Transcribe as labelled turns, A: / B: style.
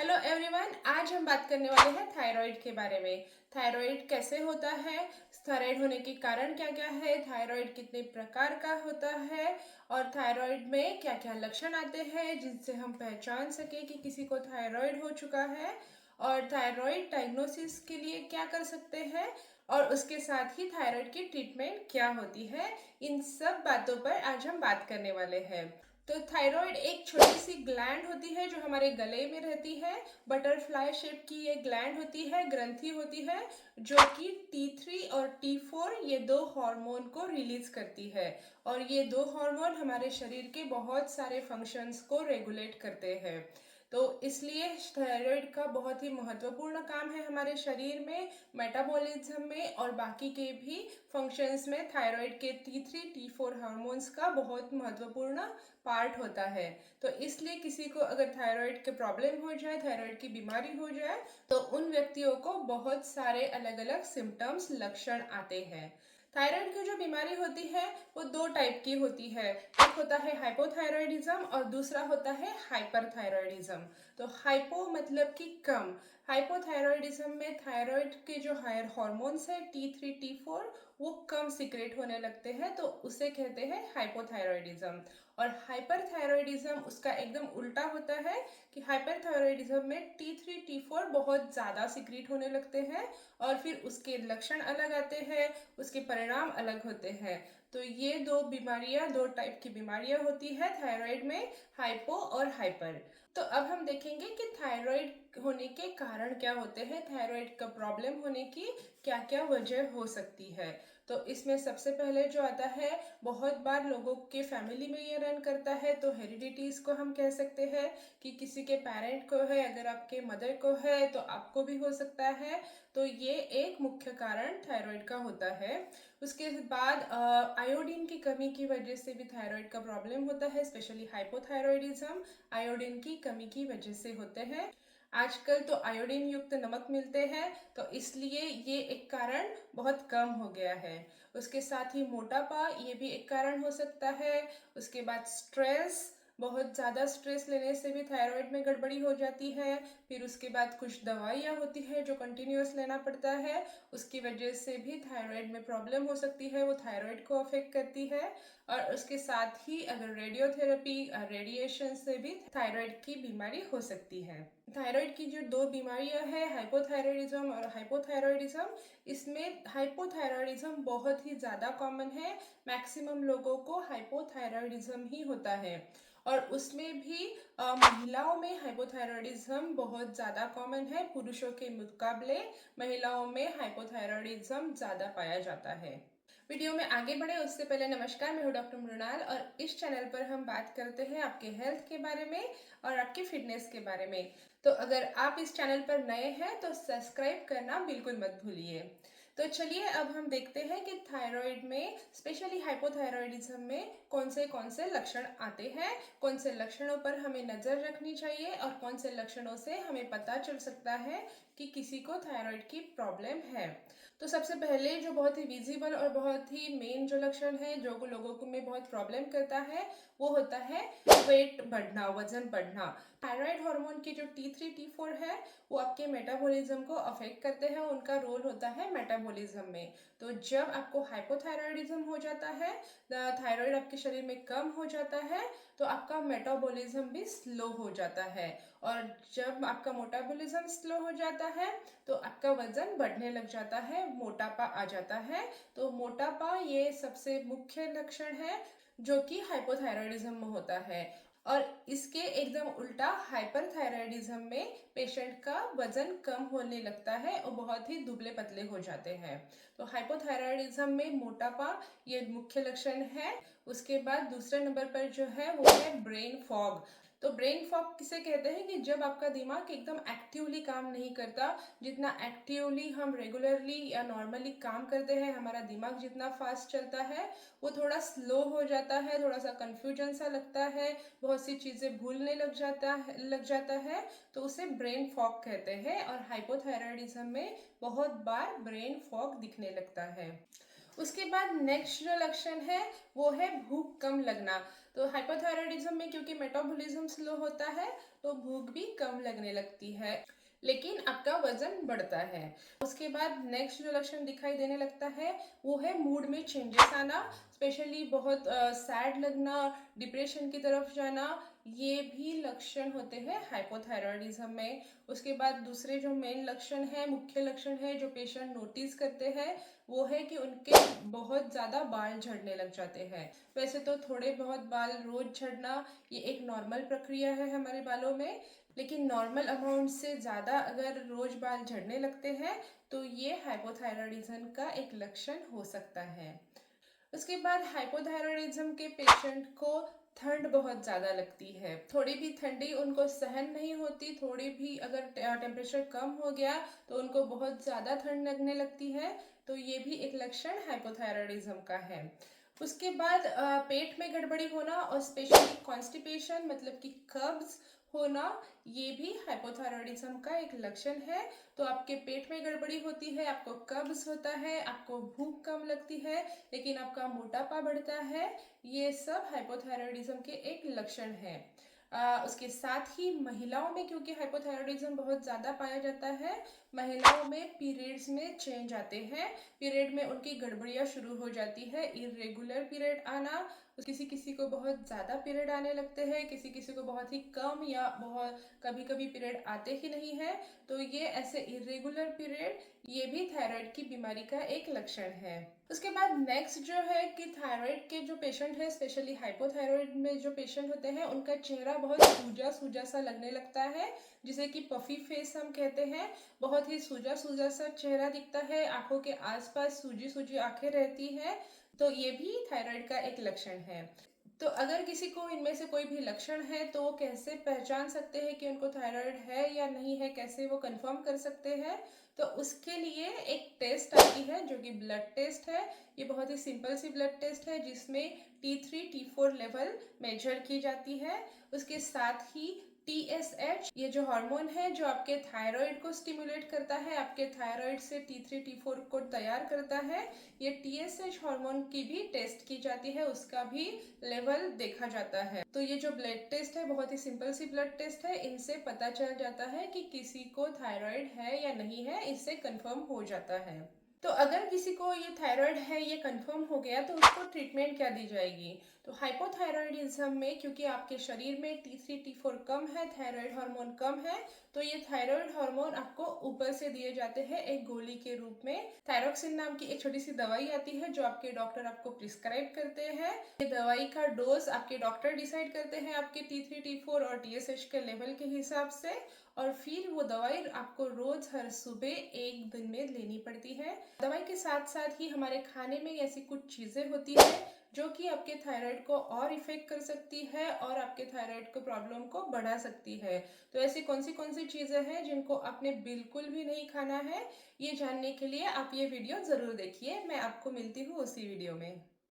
A: Hello everyone, आज हम बात करने वाले हैं थायराइड के बारे में। थायराइड कैसे होता है, थायराइड होने के कारण क्या क्या है, थायराइड कितने प्रकार का होता है और थायराइड में क्या क्या लक्षण आते हैं जिनसे हम पहचान सके कि किसी को थायराइड हो चुका है, और थायराइड डायग्नोसिस के लिए क्या कर सकते हैं, और उसके साथ ही थायराइड की ट्रीटमेंट क्या होती है। इन सब बातों पर आज हम बात करने वाले हैं। तो थायराइड एक छोटी सी ग्लैंड होती है जो हमारे गले में रहती है। बटरफ्लाई शेप की ये ग्लैंड होती है, ग्रंथि होती है, जो कि T3 और T4 ये दो हार्मोन को रिलीज करती है। और ये दो हार्मोन हमारे शरीर के बहुत सारे फंक्शंस को रेगुलेट करते हैं। तो इसलिए थायराइड का बहुत ही महत्वपूर्ण काम है हमारे शरीर में, मेटाबॉलिज्म में और बाकी के भी फंक्शंस में। थायराइड के T3 T4 हार्मोन्स का बहुत महत्वपूर्ण पार्ट होता है। तो इसलिए किसी को अगर थायराइड के प्रॉब्लम हो जाए, थायराइड की बीमारी हो जाए, तो उन व्यक्तियों को बहुत सारे अलग अलग सिम्टम्स, लक्षण आते हैं। थायराइड की जो बीमारी होती है वो दो टाइप की होती है। एक होता है हाइपोथायराइडिज्म और दूसरा होता है हाइपरथायराइडिज्म। तो हाइपो मतलब कि कम। हाइपोथायराइडिज्म में थायराइड के जो हायर हॉर्मोन्स है T3 T4 वो कम सीक्रेट होने लगते हैं, तो उसे कहते हैं हाइपोथायराइडिज्म। और हाइपरथायराइडिज्म उसका एकदम उल्टा होता है कि हाइपरथायराइडिज्म में T3 T4 बहुत ज़्यादा सीक्रेट होने लगते हैं और फिर उसके लक्षण अलग आते हैं, उसके परिणाम अलग होते हैं। तो ये दो बीमारियां, दो टाइप की बीमारियां होती है थायराइड में, हाइपो और हाइपर। तो अब हम देखेंगे कि थायराइड होने के कारण क्या होते हैं, थायराइड का प्रॉब्लम होने की क्या क्या वजह हो सकती है। तो इसमें सबसे पहले जो आता है, बहुत बार लोगों के फैमिली में ये रन करता है, तो हेरिडिटीज को हम कह सकते हैं कि किसी के पेरेंट को है, अगर आपके मदर को है तो आपको भी हो सकता है। तो ये एक मुख्य कारण थायराइड का होता है। उसके बाद आयोडीन की कमी की वजह से भी थायराइड का प्रॉब्लम होता है, स्पेशली हाइपोथायराइडिज्म आयोडीन की कमी की वजह से होते हैं। आजकल तो आयोडीन युक्त नमक मिलते हैं, तो इसलिए ये एक कारण बहुत कम हो गया है। उसके साथ ही मोटापा, ये भी एक कारण हो सकता है। उसके बाद स्ट्रेस, बहुत ज़्यादा स्ट्रेस लेने से भी थायराइड में गड़बड़ी हो जाती है। फिर उसके बाद कुछ दवाइयाँ होती है जो कंटिन्यूस लेना पड़ता है, उसकी वजह से भी थायराइड में प्रॉब्लम हो सकती है, वो थायराइड को अफेक्ट करती है। और उसके साथ ही अगर रेडियोथेरेपी, रेडिएशन से भी थायराइड की बीमारी हो सकती है। थायराइड की जो दो बीमारियां हैं, हाइपोथायराइडिज्म और हाइपोथायराइडिज्म, इसमें हाइपोथायराइडिज्म बहुत ही ज़्यादा कॉमन है। मैक्सिमम लोगों को हाइपोथायराइडिज्म ही होता है। और उसमें भी महिलाओं में हाइपोथायराइडिज्म बहुत ज़्यादा कॉमन है, पुरुषों के मुकाबले महिलाओं में हाइपोथायराइडिज्म ज़्यादा पाया जाता है। वीडियो में आगे बढ़े उससे पहले नमस्कार, मैं हूँ डॉक्टर मृणाल और इस चैनल पर हम बात करते हैं आपके हेल्थ के बारे में और आपके फिटनेस के बारे में। तो अगर आप इस चैनल पर नए हैं तो सब्सक्राइब करना बिल्कुल मत भूलिए। तो चलिए अब हम देखते हैं कि थायराइड में, स्पेशली हाइपोथायराइडिज्म में कौन से लक्षण आते हैं, कौन से लक्षणों पर हमें नज़र रखनी चाहिए और कौन से लक्षणों से हमें पता चल सकता है कि किसी को थायराइड की प्रॉब्लम है। तो सबसे पहले जो बहुत ही विजिबल और बहुत ही मेन जो लक्षण है, जो लोगों को में बहुत प्रॉब्लम करता है, वो होता है वेट बढ़ना, वजन बढ़ना। थायराइड हार्मोन की जो T3 T4 है वो आपके मेटाबॉलिज्म को अफेक्ट करते हैं, उनका रोल होता है मेटाबॉलिज्म में। तो जब आपको हाइपोथायराइडिज्म हो जाता है, थायराइड आपके शरीर में कम हो जाता है, तो आपका मेटाबॉलिज्म भी स्लो हो जाता है। और जब आपका मेटाबॉलिज्म स्लो हो जाता है तो आपका वजन बढ़ने लग जाता है, मोटापा आ जाता है। तो मोटापा ये सबसे मुख्य लक्षण है जो कि हाइपोथायराइडिज्म में होता है। और इसके एकदम उल्टा हाइपरथायराइडिज्म में पेशेंट का वजन कम होने लगता है और बहुत ही दुबले पतले हो जाते हैं। तो हाइपोथायराइडिज्म में मोटापा ये मुख्य लक्षण है। उसके बाद दूसरे नंबर पर जो है वो है ब्रेन फॉग। तो ब्रेन फॉग किसे कहते हैं कि जब आपका दिमाग एकदम एक्टिवली काम नहीं करता, जितना एक्टिवली हम रेगुलरली या नॉर्मली काम करते हैं, हमारा दिमाग जितना फास्ट चलता है वो थोड़ा स्लो हो जाता है, थोड़ा सा कन्फ्यूजन सा लगता है, बहुत सी चीज़ें भूलने लग जाता है। तो उसे ब्रेन फॉग कहते हैं और हाइपोथायराइडिज्म में बहुत बार ब्रेन फॉग दिखने लगता है। उसके बाद नेक्स्ट जो लक्षण है वो है भूख कम लगना। तो हाइपोथायराइडिज्म में क्योंकि मेटाबॉलिज्म स्लो होता है तो भूख भी कम लगने लगती है, लेकिन आपका वजन बढ़ता है। उसके बाद नेक्स्ट जो लक्षण दिखाई देने लगता है वो है मूड में चेंजेस आना, स्पेशली बहुत सैड लगना, डिप्रेशन की तरफ जाना, ये भी लक्षण होते हैं हाइपोथायराइडिज्म में। उसके बाद दूसरे जो मेन लक्षण है, मुख्य लक्षण है जो पेशेंट नोटिस करते हैं वो है कि उनके बहुत ज़्यादा बाल झड़ने लग जाते हैं। वैसे तो थोड़े बहुत बाल रोज झड़ना ये एक नॉर्मल प्रक्रिया है हमारे बालों में, लेकिन नॉर्मल अमाउंट से ज़्यादा अगर रोज बाल झड़ने लगते हैं तो ये हाइपोथायराइडिज्म का एक लक्षण हो सकता है। उसके बाद हाइपोथायराइडिज्म के पेशेंट को ठंड बहुत ज़्यादा लगती है, थोड़ी भी ठंडी उनको सहन नहीं होती, थोड़ी भी अगर टेम्परेचर कम हो गया तो उनको बहुत ज़्यादा ठंड लगने लगती है, तो ये भी एक लक्षण हाइपोथायराइडिज्म का है। उसके बाद पेट में गड़बड़ी होना और स्पेशली कॉन्स्टिपेशन मतलब कि कब्ज होना, ये भी हाइपोथायराइडिज्म का एक लक्षण है। तो आपके पेट में गड़बड़ी होती है, आपको कब्ज होता है, आपको भूख कम लगती है, लेकिन आपका मोटापा बढ़ता है, ये सब हाइपोथायराइडिज्म के एक लक्षण है। उसके साथ ही महिलाओं में क्योंकि हाइपोथायराइडिज्म बहुत ज़्यादा पाया जाता है, महिलाओं में पीरियड्स में चेंज आते हैं, पीरियड में उनकी गड़बड़ियाँ शुरू हो जाती है, इरेगुलर पीरियड आना, किसी किसी को बहुत ज़्यादा पीरियड आने लगते हैं, किसी किसी को बहुत ही कम या बहुत कभी कभी पीरियड आते ही नहीं है। तो ये ऐसे इरेगुलर पीरियड ये भी थायराइड की बीमारी का एक लक्षण है। उसके बाद नेक्स्ट जो है कि थायराइड के जो पेशेंट है, स्पेशली हाइपोथायराइड में जो पेशेंट होते हैं उनका चेहरा बहुत सूजा सूजा सा लगने लगता है, जिसे कि पफी फेस हम कहते हैं। बहुत ही सूजा सूजा सा चेहरा दिखता है, आंखों के आसपास सूजी सूजी आंखें रहती हैं, तो ये भी थायराइड का एक लक्षण है। तो अगर किसी को इनमें से कोई भी लक्षण है तो वो कैसे पहचान सकते हैं कि उनको थायराइड है या नहीं है, कैसे वो कंफर्म कर सकते हैं? तो उसके लिए एक टेस्ट आती है जो कि ब्लड टेस्ट है। ये बहुत ही सिंपल सी ब्लड टेस्ट है जिसमें T3 T4 लेवल मेजर की जाती है। उसके साथ ही TSH ये जो हार्मोन है जो आपके थायराइड को स्टिमुलेट करता है, आपके थायराइड से T3 T4 को तैयार करता है, ये TSH हार्मोन की भी टेस्ट की जाती है, उसका भी लेवल देखा जाता है। तो ये जो ब्लड टेस्ट है बहुत ही सिंपल सी ब्लड टेस्ट है, इनसे पता चल जाता है कि किसी को थायराइड है या नहीं है, इससे कंफर्म हो जाता है। तो अगर किसी को ये थायराइड है ये कंफर्म हो गया तो उसको ट्रीटमेंट क्या दी जाएगी? तो हाइपोथायराइडिज्म में क्योंकि आपके शरीर में T3 T4 कम है, थायराइड हार्मोन कम है, तो ये थायराइड हार्मोन आपको ऊपर से दिए जाते हैं एक गोली के रूप में। थायरोक्सिन नाम की एक छोटी सी दवाई आती है जो आपके डॉक्टर आपको प्रिस्क्राइब करते हैं। ये दवाई का डोज आपके डॉक्टर डिसाइड करते हैं आपके T3 T4 और TSH के लेवल के हिसाब से, और फिर वो दवाई आपको रोज हर सुबह 1 दिन में लेनी पड़ती है। दवाई के साथ साथ ही हमारे खाने में ऐसी कुछ चीजें होती है जो कि आपके थायराइड को और इफेक्ट कर सकती है और आपके थायराइड को प्रॉब्लम को बढ़ा सकती है। तो ऐसी कौन सी चीजें हैं जिनको आपने बिल्कुल भी नहीं खाना है, ये जानने के लिए आप ये वीडियो जरूर देखिए। मैं आपको मिलती हूँ उसी वीडियो में।